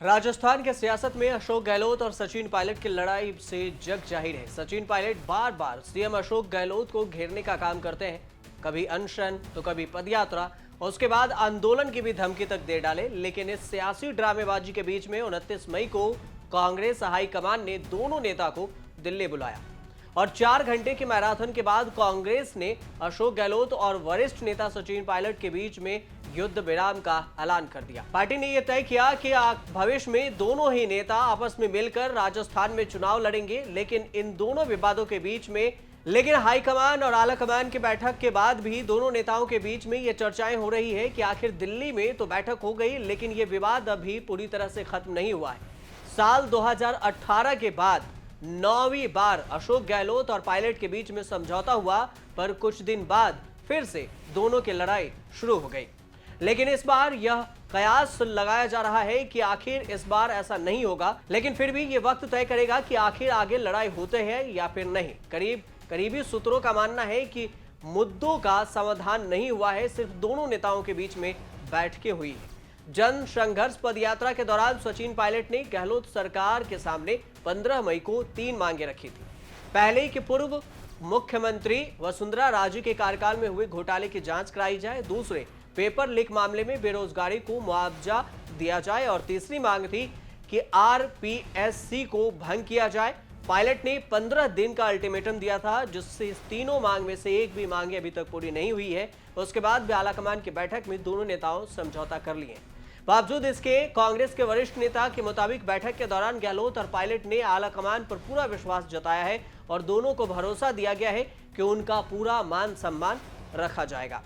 राजस्थान के सियासत में अशोक गहलोत और सचिन पायलट की लड़ाई से जग जाहिर है। सचिन पायलट बार बार सीएम अशोक गहलोत को घेरने का काम करते हैं, कभी अनशन तो कभी पदयात्रा और उसके बाद आंदोलन की भी धमकी तक दे डाले। लेकिन इस सियासी ड्रामेबाजी के बीच में 29 मई को कांग्रेस हाईकमान ने दोनों नेता को दिल्ली बुलाया और 4 घंटे के मैराथन के बाद कांग्रेस ने अशोक गहलोत और वरिष्ठ नेता सचिन पायलट के बीच में युद्ध विराम का ऐलान कर दिया। पार्टी ने यह तय किया कि भविष्य में दोनों ही नेता आपस में मिलकर राजस्थान में चुनाव लड़ेंगे। लेकिन इन दोनों विवादों के बीच में हाईकमान और आला कमान की बैठक के बाद भी दोनों नेताओं के बीच में ये चर्चाएं हो रही है कि आखिर दिल्ली में तो बैठक हो गई, लेकिन ये विवाद अभी पूरी तरह से खत्म नहीं हुआ है। साल 2018 के बाद 9वीं बार अशोक गहलोत और पायलट के बीच में समझौता हुआ, पर कुछ दिन बाद फिर से दोनों की लड़ाई शुरू हो गई। लेकिन इस बार यह कयास लगाया जा रहा है कि आखिर इस बार ऐसा नहीं होगा, लेकिन फिर भी यह वक्त तय करेगा कि आखिर आगे लड़ाई होते हैं या फिर नहीं। करीबी सूत्रों का मानना है कि मुद्दों का समाधान नहीं हुआ है, सिर्फ दोनों नेताओं के बीच में बैठकें हुई है। जन संघर्ष पदयात्रा के दौरान सचिन पायलट ने गहलोत सरकार के सामने 15 मई को 3 मांगे रखी थी। पहले कि पूर्व मुख्यमंत्री वसुंधरा राजे के कार्यकाल में हुए घोटाले की जांच कराई जाए, दूसरे पेपर लीक मामले में बेरोजगारी को मुआवजा दिया जाए और तीसरी मांग थी कि आरपीएससी को भंग किया जाए। पायलट ने 15 दिन का अल्टीमेटम दिया था, जिससे इस तीनों मांग में से एक भी मांग अभी तक पूरी नहीं हुई है। उसके बाद भी आलाकमान की बैठक में दोनों नेताओं समझौता कर लिए। बावजूद इसके कांग्रेस के वरिष्ठ नेता के मुताबिक बैठक के दौरान गहलोत और पायलट ने आलाकमान पर पूरा विश्वास जताया है और दोनों को भरोसा दिया गया है कि उनका पूरा मान सम्मान रखा जाएगा।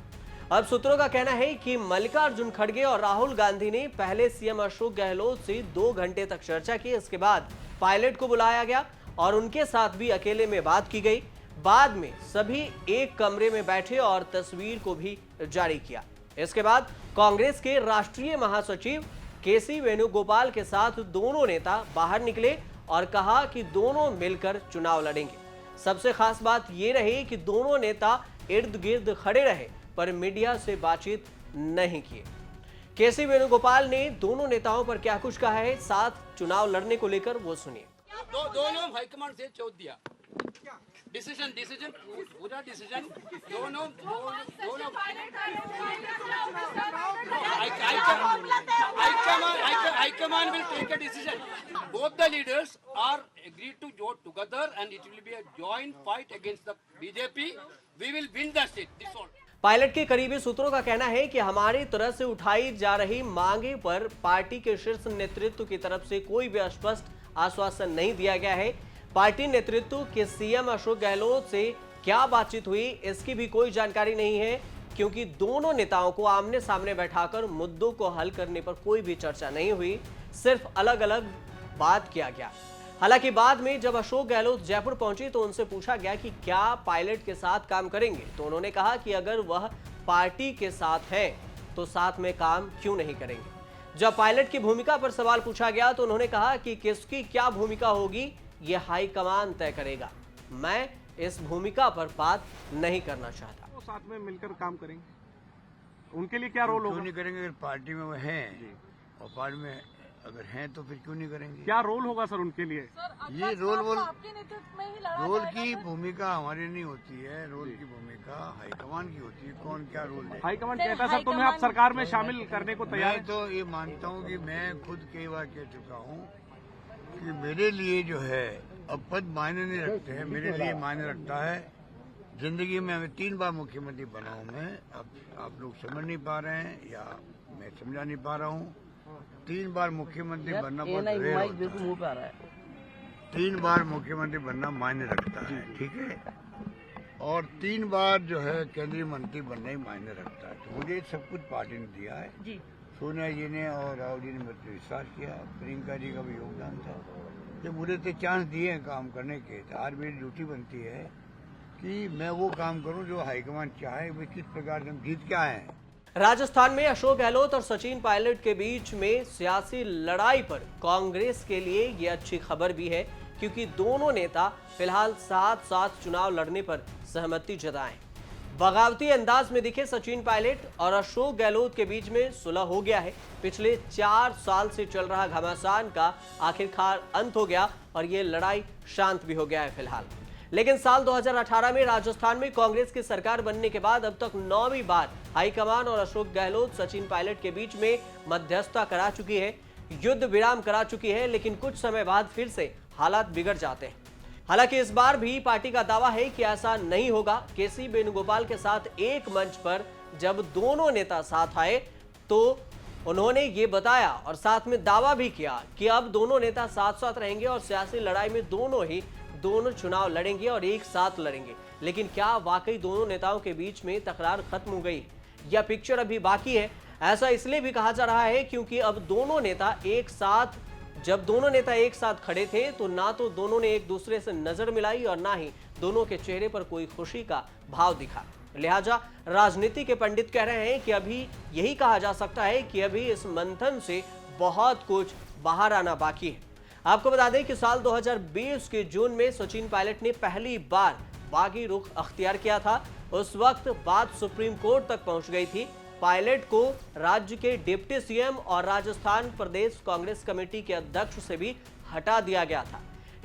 अब सूत्रों का कहना है कि मल्लिकार्जुन खड़गे और राहुल गांधी ने पहले सीएम अशोक गहलोत से 2 घंटे तक चर्चा की। इसके बाद पायलट को बुलाया गया और उनके साथ भी अकेले में बात की गई। बाद में सभी एक कमरे में बैठे और तस्वीर को भी जारी किया। इसके बाद कांग्रेस के राष्ट्रीय महासचिव केसी वेणुगोपाल के साथ दोनों नेता बाहर निकले और कहा कि दोनों मिलकर चुनाव लड़ेंगे। सबसे खास बात यह रही कि दोनों नेता इर्द गिर्द खड़े रहे पर मीडिया से बातचीत नहीं किए। केसी वेणुगोपाल ने दोनों नेताओं पर क्या कुछ कहा है, साथ चुनाव लड़ने को लेकर वो सुनिए। दोनों हाईकमांड से चौथ दिया डिसीजन पूरा डिसीजन दोनों high command will take a decision. Both the leaders are agreed to join together and it will be a joint fight against the BJP. We will win the state. This all. Pilot के करीबी सूत्रों का कहना है कि हमारी तरफ से उठाई जा रही मांगे पर पार्टी के शीर्ष नेतृत्व की तरफ से कोई भी स्पष्ट आश्वासन नहीं दिया गया है। पार्टी नेतृत्व के सीएम अशोक गहलोत से क्या बातचीत हुई, इसकी भी कोई जानकारी नहीं है, क्योंकि दोनों नेताओं को आमने सामने बैठाकर मुद्दों को हल करने पर कोई भी चर्चा नहीं हुई, सिर्फ अलग अलग बात किया गया। हालांकि बाद में जब अशोक गहलोत जयपुर पहुंचे तो उनसे पूछा गया कि क्या पायलट के साथ काम करेंगे, तो उन्होंने कहा कि अगर वह पार्टी के साथ हैं तो साथ में काम क्यों नहीं करेंगे। जब पायलट की भूमिका पर सवाल पूछा गया तो उन्होंने कहा कि किसकी क्या भूमिका होगी यह हाईकमान तय करेगा, मैं इस भूमिका पर बात नहीं करना चाहता। वो साथ में मिलकर काम करेंगे, उनके लिए क्या रोल होगा? क्यों नहीं करेंगे? अगर पार्टी में वो हैं और पार्टी में अगर हैं तो फिर क्यों नहीं करेंगे? क्या रोल होगा सर उनके लिए? ये रोल की भूमिका हमारी नहीं होती है, रोल की भूमिका हाईकमान की होती है। कौन क्या रोल है? हाईकमान कहता है सर तुम्हें आप सरकार में शामिल करने को तैयार मैं है। तो ये मानता हूँ कि मैं खुद कई बार कह चुका हूँ कि मेरे लिए जो है अब पद मायने नहीं रखते हैं, मेरे लिए मायने रखता है जिंदगी में। हमें 3 बार मुख्यमंत्री बना हूँ मैं, अब आप लोग समझ नहीं पा रहे हैं या मैं समझा नहीं पा रहा हूँ। 3 बार मुख्यमंत्री बनना बहुत रेयर होता है। 3 बार मुख्यमंत्री बनना मायने रखता है, ठीक है, और 3 बार जो है केंद्रीय मंत्री बनना ही मायने रखता है। तो मुझे सब कुछ पार्टी ने दिया है। सोनिया जी ने और राहुल जी ने मुझ पर विश्वास किया, प्रियंका जी का भी योगदान था। जब मुझे तो चांस दिए हैं काम करने के, तो आज मेरी ड्यूटी बनती है कि मैं वो काम करूं जो हाईकमान चाहे, वे किस प्रकार से हम जीत के आए हैं। राजस्थान में अशोक गहलोत और सचिन पायलट के बीच में सियासी लड़ाई पर कांग्रेस के लिए यह अच्छी खबर भी है, क्योंकि दोनों नेता फिलहाल साथ साथ चुनाव लड़ने पर सहमति जताएं। बगावती अंदाज में दिखे सचिन पायलट और अशोक गहलोत के बीच में सुलह हो गया है। पिछले 4 साल से चल रहा घमासान का आखिरकार अंत हो गया और ये लड़ाई शांत भी हो गया है फिलहाल। लेकिन साल 2018 में राजस्थान में कांग्रेस की सरकार बनने के बाद अब तक 9वीं बार हाईकमान और अशोक गहलोत सचिन पायलट के बीच में मध्यस्थता करा चुकी है, युद्ध विराम करा चुकी है, लेकिन कुछ समय बाद फिर से हालात बिगड़ जाते हैं। हालांकि इस बार भी पार्टी का दावा है कि ऐसा नहीं होगा। केसी वेणुगोपाल के साथ एक मंच पर जब दोनों नेता साथ आए तो उन्होंने ये बताया और साथ में दावा भी किया कि अब दोनों नेता साथ साथ रहेंगे और सियासी लड़ाई में दोनों चुनाव लड़ेंगे और एक साथ लड़ेंगे। लेकिन क्या वाकई दोनों नेताओं के बीच में तकरार खत्म हो गई या पिक्चर अभी बाकी है? ऐसा इसलिए भी कहा जा रहा है क्योंकि अब जब दोनों नेता एक साथ खड़े थे तो ना तो दोनों ने एक दूसरे से नजर मिलाई और ना ही दोनों के चेहरे पर कोई खुशी का भाव दिखा। लिहाजा राजनीति के पंडित कह रहे हैं कि अभी यही कहा जा सकता है कि अभी इस मंथन से बहुत कुछ बाहर आना बाकी है। आपको बता दें कि साल 2020 के जून में सचिन पायलट ने पहली बार बागी रुख अख्तियार किया था। उस वक्त बात सुप्रीम कोर्ट तक पहुंच गई थी। पायलट को राज्य के डिप्टी सीएम और राजस्थान प्रदेश कांग्रेस कमेटी के अध्यक्ष से भी हटा दिया गया था।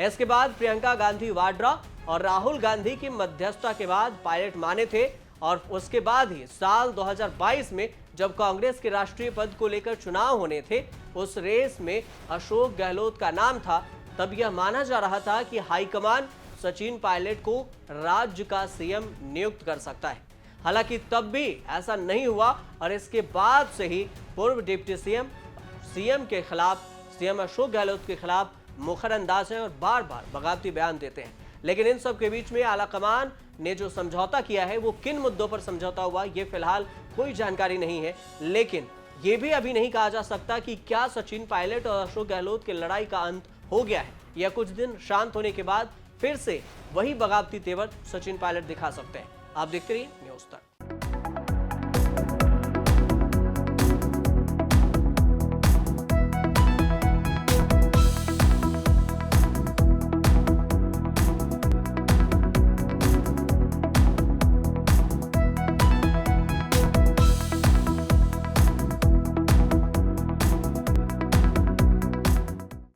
इसके बाद प्रियंका गांधी वाड्रा और राहुल गांधी की मध्यस्थता के बाद पायलट माने थे और उसके बाद ही साल 2022 में जब कांग्रेस के राष्ट्रीय पद को लेकर चुनाव होने थे, उस रेस में अशोक गहलोत का नाम था। तब यह माना जा रहा था कि हाईकमान सचिन पायलट को राज्य का सीएम नियुक्त कर सकता है। हालांकि तब भी ऐसा नहीं हुआ और इसके बाद से ही पूर्व डिप्टी सीएम के खिलाफ, सीएम अशोक गहलोत के खिलाफ मुखर अंदाज है और बार बार बगावती बयान देते हैं। लेकिन इन सब के बीच में आलाकमान ने जो समझौता किया है वो किन मुद्दों पर समझौता हुआ ये फिलहाल कोई जानकारी नहीं है। लेकिन ये भी अभी नहीं कहा जा सकता कि क्या सचिन पायलट और अशोक गहलोत की लड़ाई का अंत हो गया है या कुछ दिन शांत होने के बाद फिर से वही बगावती तेवर सचिन पायलट दिखा सकते हैं। आप देखते रहिए न्यूज़ तक।